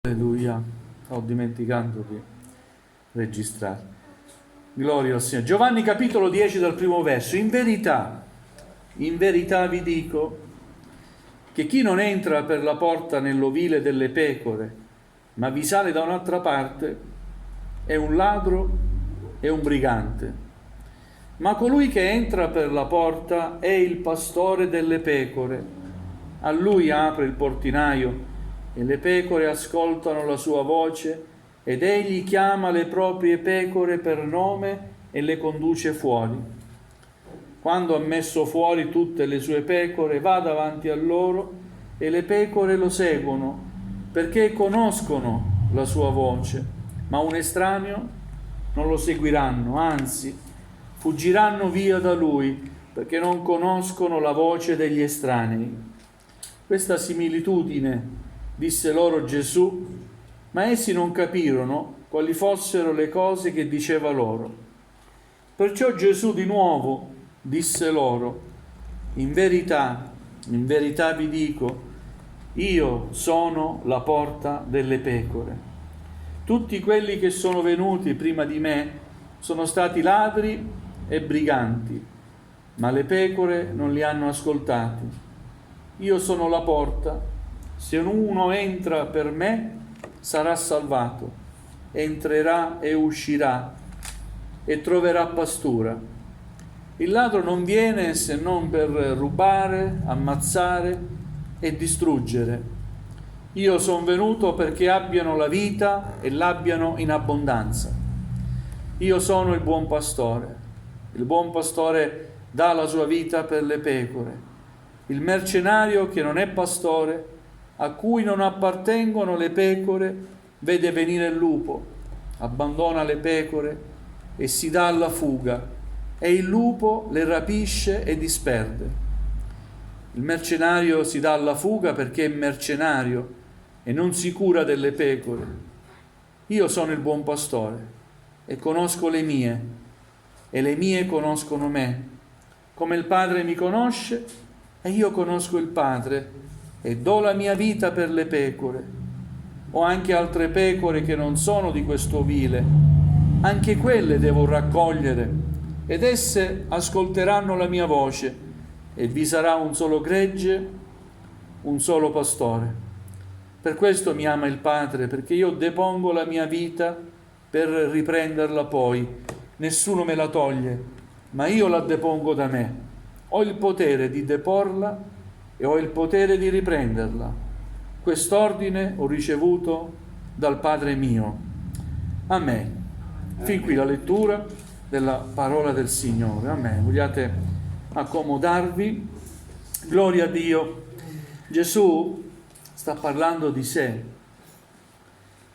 Alleluia, stavo dimenticando di registrare. Gloria al Signore. Giovanni capitolo 10 dal primo verso. In verità vi dico che chi non entra per la porta nell'ovile delle pecore, ma vi sale da un'altra parte, è un ladro e un brigante. Ma colui che entra per la porta è il pastore delle pecore. A lui apre il portinaio e le pecore ascoltano la sua voce, ed egli chiama le proprie pecore per nome e le conduce fuori. Quando ha messo fuori tutte le sue pecore, va davanti a loro e le pecore lo seguono, perché conoscono la sua voce, ma un estraneo non lo seguiranno, anzi, fuggiranno via da lui, perché non conoscono la voce degli estranei. Questa similitudine disse loro Gesù, ma essi non capirono quali fossero le cose che diceva loro. Perciò Gesù di nuovo disse loro, in verità vi dico, io sono la porta delle pecore. Tutti quelli che sono venuti prima di me sono stati ladri e briganti, ma le pecore non li hanno ascoltati. Io sono la porta. Se uno entra per me, sarà salvato, entrerà e uscirà e troverà pastura. Il ladro non viene se non per rubare, ammazzare e distruggere. Io sono venuto perché abbiano la vita e l'abbiano in abbondanza. Io sono il buon pastore. Il buon pastore dà la sua vita per le pecore. Il mercenario che non è pastore, a cui non appartengono le pecore, vede venire il lupo, abbandona le pecore e si dà alla fuga, e il lupo le rapisce e disperde. Il mercenario si dà alla fuga perché è mercenario e non si cura delle pecore. Io sono il buon pastore e conosco le mie, e le mie conoscono me. Come il Padre mi conosce, e io conosco il Padre, e do la mia vita per le pecore. Ho anche altre pecore che non sono di questo ovile, anche quelle devo raccogliere, ed esse ascolteranno la mia voce, e vi sarà un solo gregge, un solo pastore. Per questo mi ama il Padre, perché io depongo la mia vita per riprenderla poi. Nessuno me la toglie, ma io la depongo da me. Ho il potere di deporla e ho il potere di riprenderla. Quest'ordine ho ricevuto dal Padre mio. Amen. Fin qui la lettura della parola del Signore. Amen. Vogliate accomodarvi? Gloria a Dio. Gesù sta parlando di sé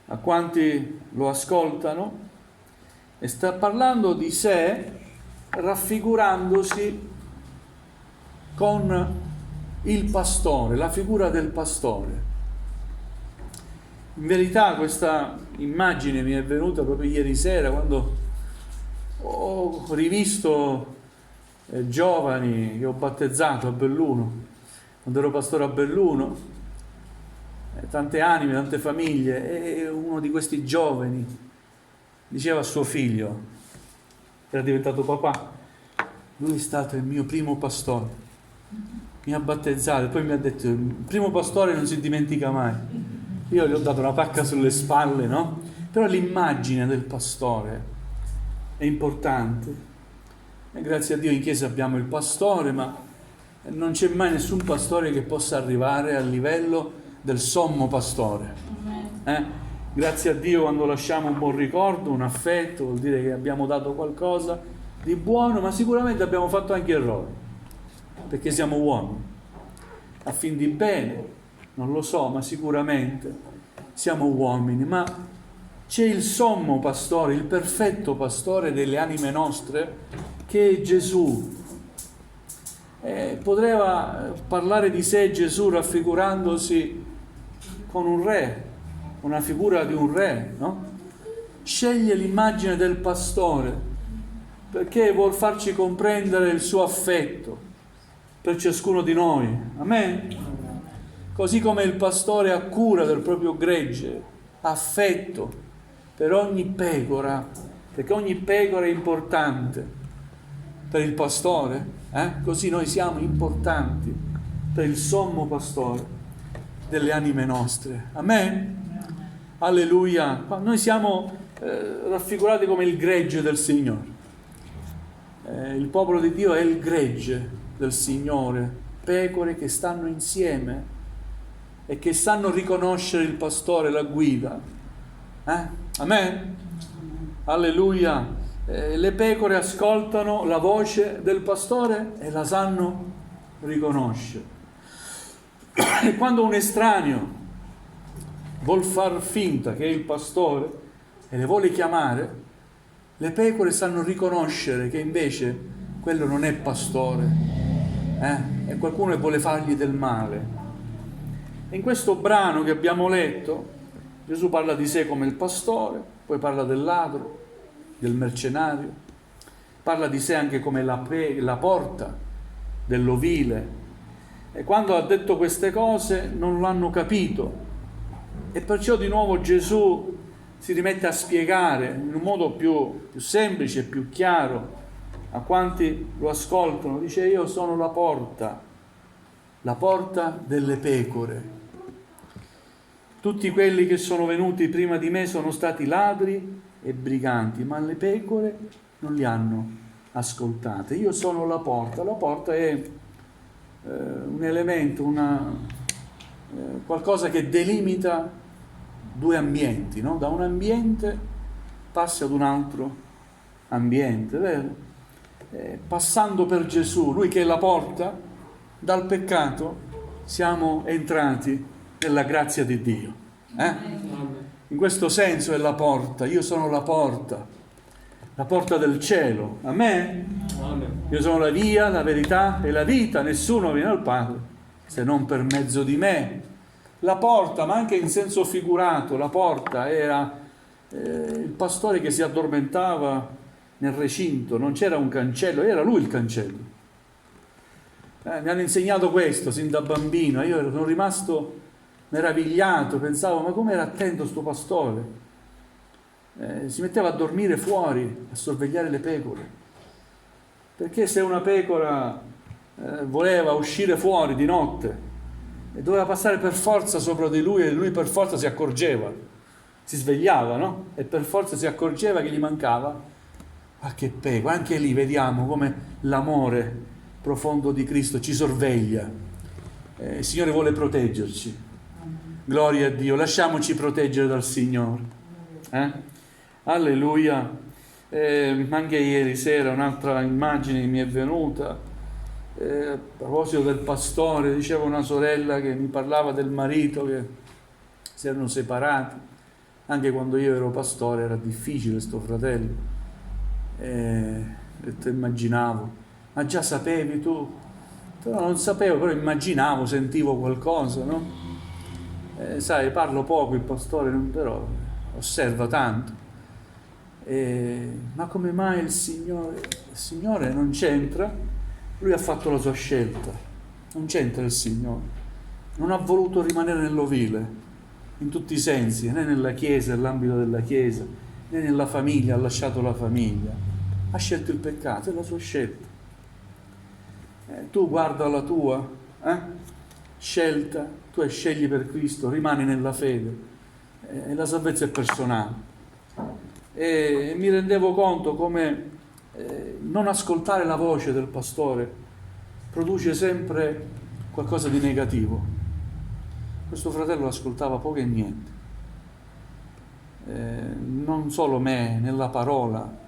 a quanti lo ascoltano, e sta parlando di sé raffigurandosi con il pastore, la figura del pastore. In verità questa immagine mi è venuta proprio ieri sera, quando ho rivisto giovani che ho battezzato a Belluno, quando ero pastore a Belluno, tante anime, tante famiglie, e uno di questi giovani diceva a suo figlio, che era diventato papà, lui è stato il mio primo pastore, mi ha battezzato, e poi mi ha detto, il primo pastore non si dimentica mai. Io gli ho dato una pacca sulle spalle, no? Però l'immagine del pastore è importante, e grazie a Dio in chiesa abbiamo il pastore, ma non c'è mai nessun pastore che possa arrivare al livello del sommo pastore. Grazie a Dio quando lasciamo un buon ricordo, un affetto, vuol dire che abbiamo dato qualcosa di buono, ma sicuramente abbiamo fatto anche errori, perché siamo uomini, a fin di bene, non lo so, ma sicuramente siamo uomini. Ma c'è il sommo pastore, il perfetto pastore delle anime nostre, che è Gesù. Poteva parlare di sé Gesù raffigurandosi con un re, una figura di un re, no? Sceglie l'immagine del pastore perché vuol farci comprendere il suo affetto per ciascuno di noi. Amen? Così come il pastore ha cura del proprio gregge, affetto per ogni pecora, perché ogni pecora è importante per il pastore, così noi siamo importanti per il sommo pastore delle anime nostre. Amen? Alleluia! Noi siamo raffigurati come il gregge del Signore. Il popolo di Dio è il gregge del Signore, pecore che stanno insieme e che sanno riconoscere il pastore, la guida. Amen? Alleluia! Le pecore ascoltano la voce del pastore e la sanno riconoscere. E quando un estraneo vuol far finta che è il pastore e le vuole chiamare, le pecore sanno riconoscere che invece quello non è pastore, è qualcuno che vuole fargli del male. E in questo brano che abbiamo letto, Gesù parla di sé come il pastore, poi parla del ladro, del mercenario, parla di sé anche come la porta dell'ovile. E quando ha detto queste cose non lo hanno capito, e perciò di nuovo Gesù si rimette a spiegare in un modo più semplice e più chiaro a quanti lo ascoltano. Dice: io sono la porta delle pecore. Tutti quelli che sono venuti prima di me sono stati ladri e briganti, ma le pecore non li hanno ascoltate. Io sono la porta. La porta è un elemento, qualcosa che delimita due ambienti, no? Da un ambiente passi ad un altro ambiente, vero? Passando per Gesù, lui che è la porta, dal peccato siamo entrati nella grazia di Dio. In questo senso è la porta. Io sono la porta del cielo. Amen? Io sono la via, la verità e la vita. Nessuno viene al Padre se non per mezzo di me. La porta, ma anche in senso figurato, la porta era il pastore che si addormentava nel recinto, non c'era un cancello, era lui il cancello. Mi hanno insegnato questo sin da bambino, io ero rimasto meravigliato, pensavo: ma come era attento sto pastore? Si metteva a dormire fuori, a sorvegliare le pecore, perché se una pecora voleva uscire fuori di notte e doveva passare per forza sopra di lui, e lui per forza si accorgeva, si svegliava, no? E per forza si accorgeva che gli mancava qualche pecora. Anche lì vediamo come l'amore profondo di Cristo ci sorveglia. Il Signore vuole proteggerci. Gloria a Dio, lasciamoci proteggere dal Signore. Alleluia. Anche ieri sera un'altra immagine mi è venuta. A proposito del pastore, diceva una sorella che mi parlava del marito che si erano separati. Anche quando io ero pastore era difficile sto fratello. Immaginavo: ma già sapevi tu? Però non sapevo, però immaginavo, sentivo qualcosa, no? Sai, parlo poco, il pastore, però osserva tanto. Ma come mai il Signore non c'entra? Lui ha fatto la sua scelta, non c'entra il Signore. Non ha voluto rimanere nell'ovile, in tutti i sensi, né nella Chiesa, nell'ambito della Chiesa, né nella famiglia, ha lasciato la famiglia. Ha scelto il peccato, è la sua scelta. Tu guarda la tua scelta, tu scegli per Cristo, rimani nella fede, e la salvezza è personale. E mi rendevo conto come non ascoltare la voce del pastore produce sempre qualcosa di negativo. Questo fratello ascoltava poco e niente, non solo me, nella parola.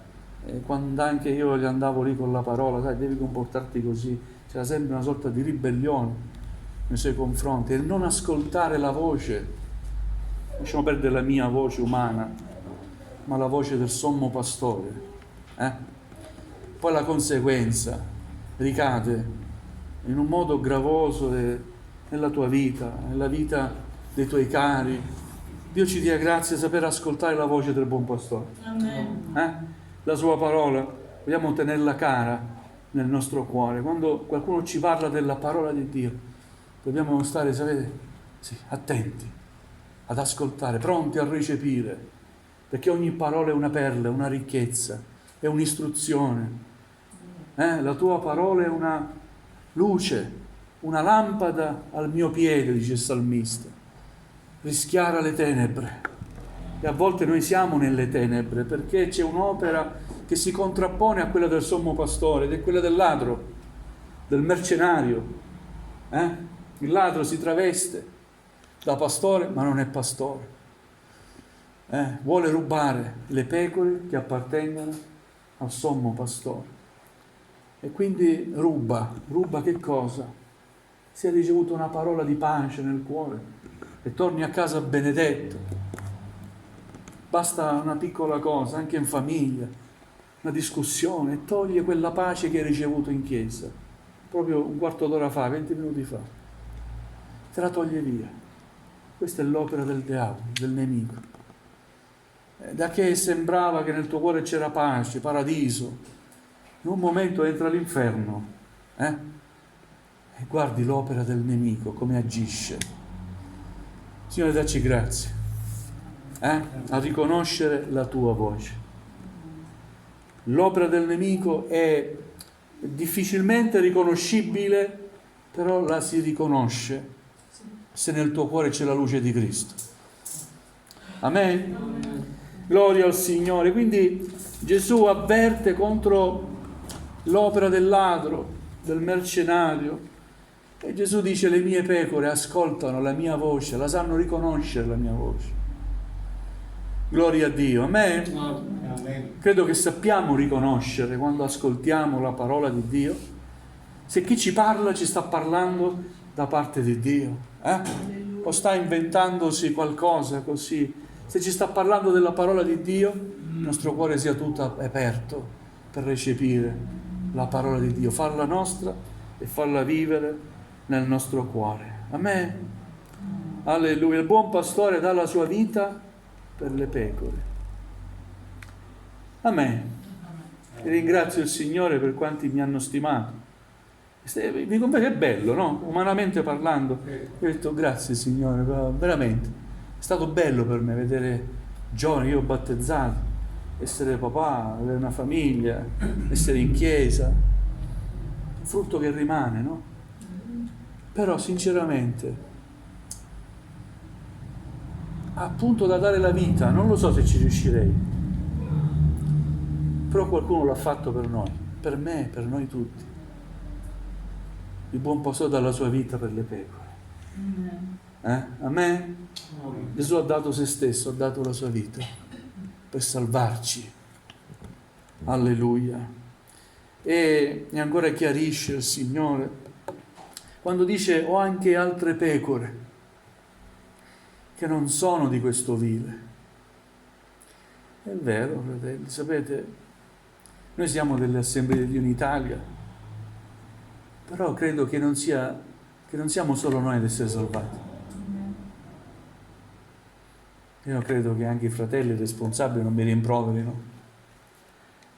Quando anche io gli andavo lì con la parola: sai, devi comportarti così, c'era sempre una sorta di ribellione nei suoi confronti, e non ascoltare la voce, lasciamo perdere la mia voce umana, ma la voce del sommo pastore. Poi la conseguenza ricade in un modo gravoso nella tua vita, nella vita dei tuoi cari. Dio ci dia grazia di saper ascoltare la voce del buon pastore. Amen. La sua parola vogliamo tenerla cara nel nostro cuore. Quando qualcuno ci parla della parola di Dio, dobbiamo stare, sapete, attenti, ad ascoltare, pronti a recepire, perché ogni parola è una perla, una ricchezza, è un'istruzione. La tua parola è una luce, una lampada al mio piede, dice il salmista, rischiara le tenebre. E a volte noi siamo nelle tenebre perché c'è un'opera che si contrappone a quella del sommo pastore, ed è quella del ladro, del mercenario. Il ladro si traveste da pastore ma non è pastore. Vuole rubare le pecore che appartengono al sommo pastore. E quindi ruba che cosa? Si è ricevuto una parola di pace nel cuore e torni a casa benedetto. Basta una piccola cosa, anche in famiglia, una discussione, e toglie quella pace che hai ricevuto in chiesa, proprio un quarto d'ora fa, 20 minuti fa. Te la toglie via. Questa è l'opera del diavolo, del nemico. Da che sembrava che nel tuo cuore c'era pace, paradiso, in un momento entra l'inferno, e guardi l'opera del nemico, come agisce. Signore, dacci grazie, a riconoscere la tua voce. L'opera del nemico è difficilmente riconoscibile, però la si riconosce se nel tuo cuore c'è la luce di Cristo. Amen? Gloria al Signore. Quindi Gesù avverte contro l'opera del ladro, del mercenario, e Gesù dice: le mie pecore ascoltano la mia voce, la sanno riconoscere la mia voce. Gloria a Dio. Amen? Amen. Credo che sappiamo riconoscere quando ascoltiamo la parola di Dio, se chi ci parla ci sta parlando da parte di Dio, o sta inventandosi qualcosa così. Se ci sta parlando della parola di Dio, il nostro cuore sia tutto aperto per recepire la parola di Dio, farla nostra e farla vivere nel nostro cuore. Amen. Alleluia. Il buon pastore dà la sua vita per le pecore. Amen. E ringrazio il Signore per quanti mi hanno stimato. Mi conviene, è bello, no? Umanamente parlando, ho detto grazie Signore, veramente è stato bello per me vedere giovani, io ho battezzato, essere papà, avere una famiglia, essere in chiesa, frutto che rimane, no? Però sinceramente, appunto da dare la vita, non lo so se ci riuscirei, però qualcuno l'ha fatto per noi, per me, per noi tutti. Il buon pastore dà la sua vita per le pecore. Amen? Gesù ha dato se stesso, ha dato la sua vita per salvarci. Alleluia. E ancora chiarisce il Signore quando dice: ho anche altre pecore che non sono di questo vile. È vero, fratelli, sapete, noi siamo delle Assemblee di Dio in Italia, però credo che non siamo solo noi ad essere salvati. Io credo che anche i fratelli responsabili non mi rimproverino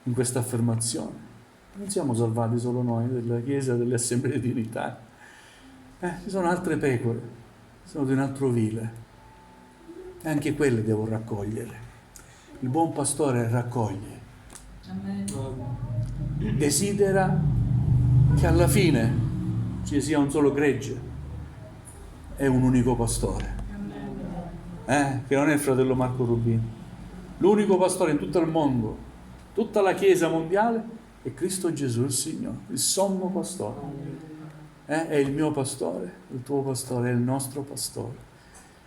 in questa affermazione. Non siamo salvati solo noi della Chiesa, delle Assemblee di Italia. Ci sono altre pecore, sono di un altro vile, e anche quelle devo raccogliere. Il buon pastore raccoglie. Desidera che alla fine ci sia un solo gregge e un unico pastore, che non è il fratello Marco Rubino. L'unico pastore in tutto il mondo, tutta la Chiesa mondiale, è Cristo Gesù il Signore, il sommo pastore. È il mio pastore, il tuo pastore, è il nostro pastore.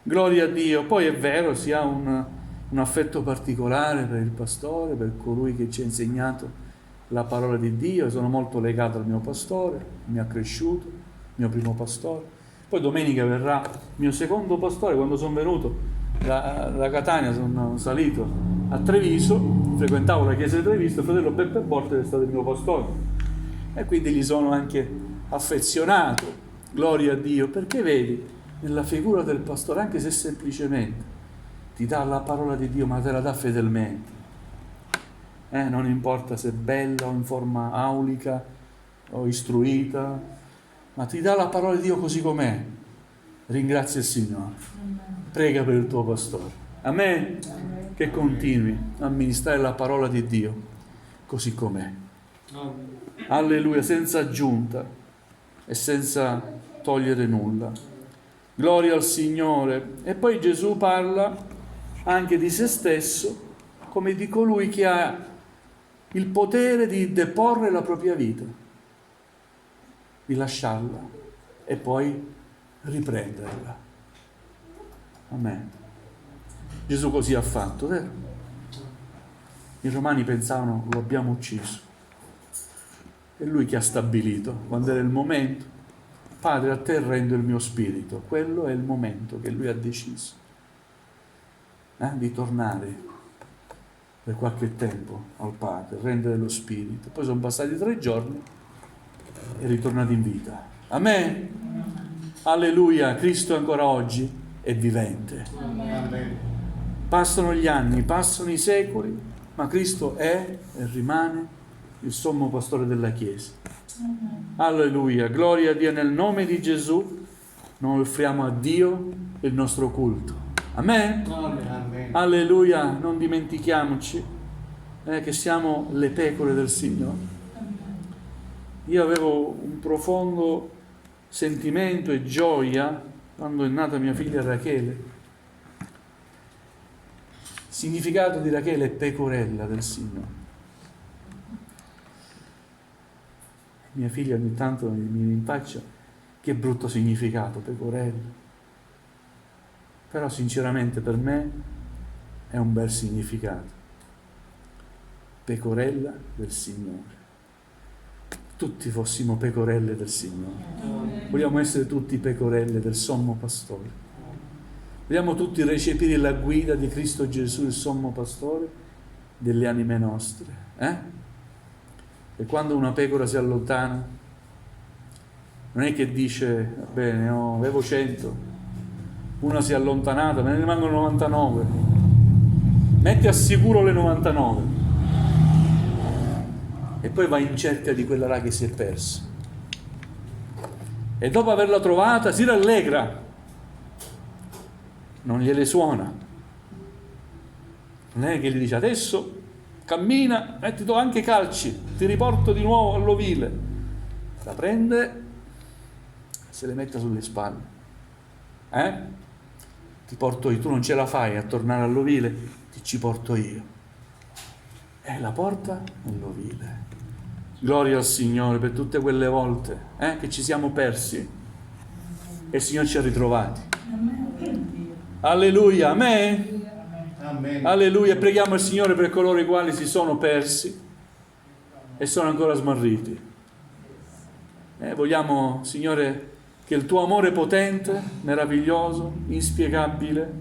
Gloria a Dio. Poi è vero, si ha un affetto particolare per il pastore, per colui che ci ha insegnato la parola di Dio. Sono molto legato al mio pastore, mi ha cresciuto, il mio primo pastore. Poi domenica verrà il mio secondo pastore. Quando sono venuto da Catania, sono salito a Treviso, frequentavo la chiesa di Treviso, il fratello Beppe Borte è stato il mio pastore, e quindi gli sono anche affezionato. Gloria a Dio, perché vedi, nella figura del pastore, anche se semplicemente ti dà la parola di Dio, ma te la dà fedelmente. Non importa se è bella o in forma aulica o istruita, ma ti dà la parola di Dio così com'è. Ringrazia il Signore. prega per il tuo pastore. Amen. Che continui a ministrare la parola di Dio così com'è. Alleluia, senza aggiunta e senza togliere nulla. Gloria al Signore. E poi Gesù parla anche di se stesso come di colui che ha il potere di deporre la propria vita, di lasciarla e poi riprenderla. Amen. Gesù così ha fatto, vero? I romani pensavano: lo abbiamo ucciso. È lui che ha stabilito, quando era il momento: Padre, a te rendo il mio spirito. Quello è il momento che lui ha deciso di tornare per qualche tempo al Padre, rendere lo spirito. Poi sono passati 3 giorni e è ritornato in vita. Amen. Alleluia. Cristo ancora oggi è vivente. Amen. Passano gli anni, passano i secoli, ma Cristo è e rimane il sommo pastore della Chiesa. Alleluia. Gloria a Dio. Nel nome di Gesù noi offriamo a Dio il nostro culto. Amen. Amen. Alleluia. Non dimentichiamoci che siamo le pecore del Signore. Io avevo un profondo sentimento e gioia quando è nata mia figlia Rachele. Il significato di Rachele è pecorella del Signore. Mia figlia ogni tanto mi rinfaccia: che brutto significato, pecorella. Però sinceramente per me è un bel significato. Pecorella del Signore. Tutti fossimo pecorelle del Signore. Vogliamo essere tutti pecorelle del sommo pastore. Vogliamo tutti recepire la guida di Cristo Gesù, il sommo pastore delle anime nostre. E quando una pecora si allontana, non è che dice: va bene, avevo 100, una si è allontanata, me ne rimangono 99. Metti a sicuro le 99. E poi va in cerca di quella là che si è persa. E dopo averla trovata si rallegra. Non gliele suona. Non è che gli dice: adesso cammina, ti do anche calci, ti riporto di nuovo all'ovile. La prende, se le mette sulle spalle. Ti porto io, tu non ce la fai a tornare all'ovile, ti ci porto io. E la porta all'ovile. Gloria al Signore per tutte quelle volte che ci siamo persi e il Signore ci ha ritrovati. Alleluia, amen. Amen. Alleluia. Preghiamo il Signore per coloro i quali si sono persi e sono ancora smarriti. Vogliamo, Signore, che il tuo amore potente, meraviglioso, inspiegabile,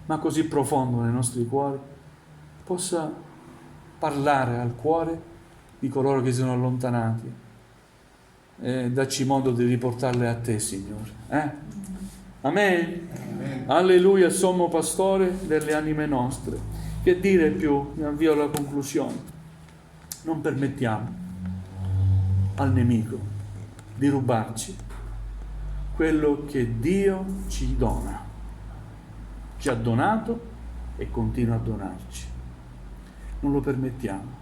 ma così profondo nei nostri cuori, possa parlare al cuore di coloro che si sono allontanati e dacci modo di riportarle a te, Signore. Amen. Amen. Alleluia, sommo pastore delle anime nostre. Che dire più? Mi avvio alla conclusione. Non permettiamo al nemico di rubarci quello che Dio ci dona, ci ha donato e continua a donarci. Non lo permettiamo.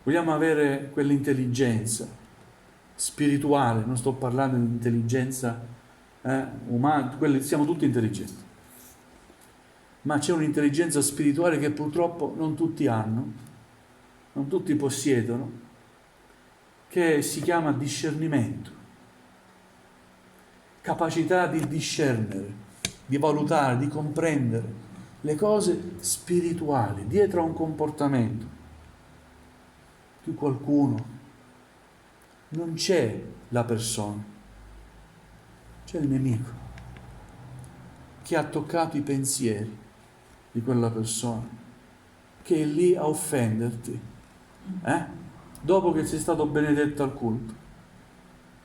Vogliamo avere quell'intelligenza spirituale, non sto parlando di intelligenza umana, siamo tutti intelligenti, ma c'è un'intelligenza spirituale che purtroppo non tutti hanno, non tutti possiedono, che si chiama discernimento, capacità di discernere, di valutare, di comprendere le cose spirituali dietro a un comportamento. Di qualcuno non c'è la persona, c'è il nemico che ha toccato i pensieri di quella persona, che è lì a offenderti dopo che sei stato benedetto al culto,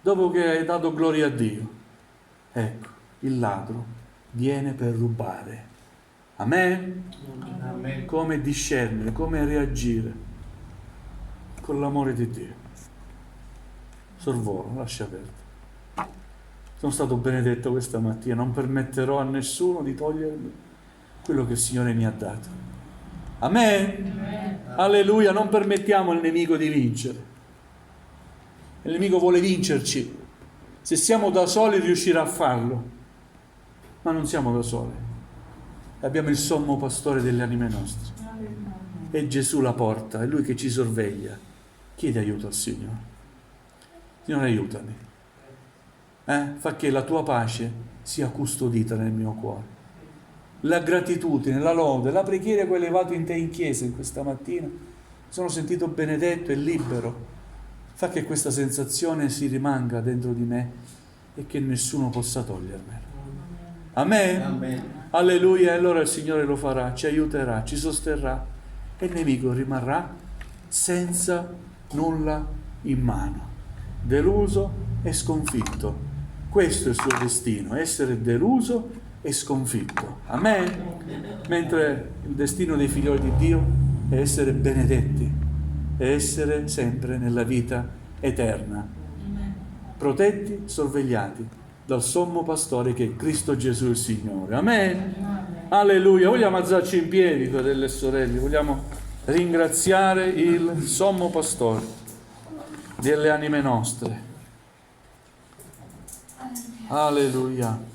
dopo che hai dato gloria a Dio. Ecco, il ladro viene per rubare. Amen? Amen. Come discernere, come reagire con l'amore di Dio. Sorvolo, lascia aperto. Sono stato benedetto questa mattina, non permetterò a nessuno di togliermi quello che il Signore mi ha dato. Amen? Alleluia, non permettiamo al nemico di vincere. Il nemico vuole vincerci. Se siamo da soli riuscirà a farlo, ma non siamo da soli. Abbiamo il sommo pastore delle anime nostre. È Gesù la porta, è Lui che ci sorveglia. Chiedi aiuto al Signore. Signore, aiutami. Fa che la tua pace sia custodita nel mio cuore. La gratitudine, la lode, la preghiera che ho elevato in te in chiesa in questa mattina, mi sono sentito benedetto e libero. Fa che questa sensazione si rimanga dentro di me e che nessuno possa togliermela. Amen? Amen. Alleluia, e allora il Signore lo farà, ci aiuterà, ci sosterrà e il nemico rimarrà senza nulla in mano, deluso e sconfitto. Questo è il suo destino, essere deluso e sconfitto. Amen? Mentre il destino dei figlioli di Dio è essere benedetti e essere sempre nella vita eterna, protetti, sorvegliati dal sommo pastore che è Cristo Gesù il Signore. Amen? Alleluia. Vogliamo alzarci in piedi, fratelli e sorelle, vogliamo ringraziare il sommo pastore delle anime nostre. Alleluia.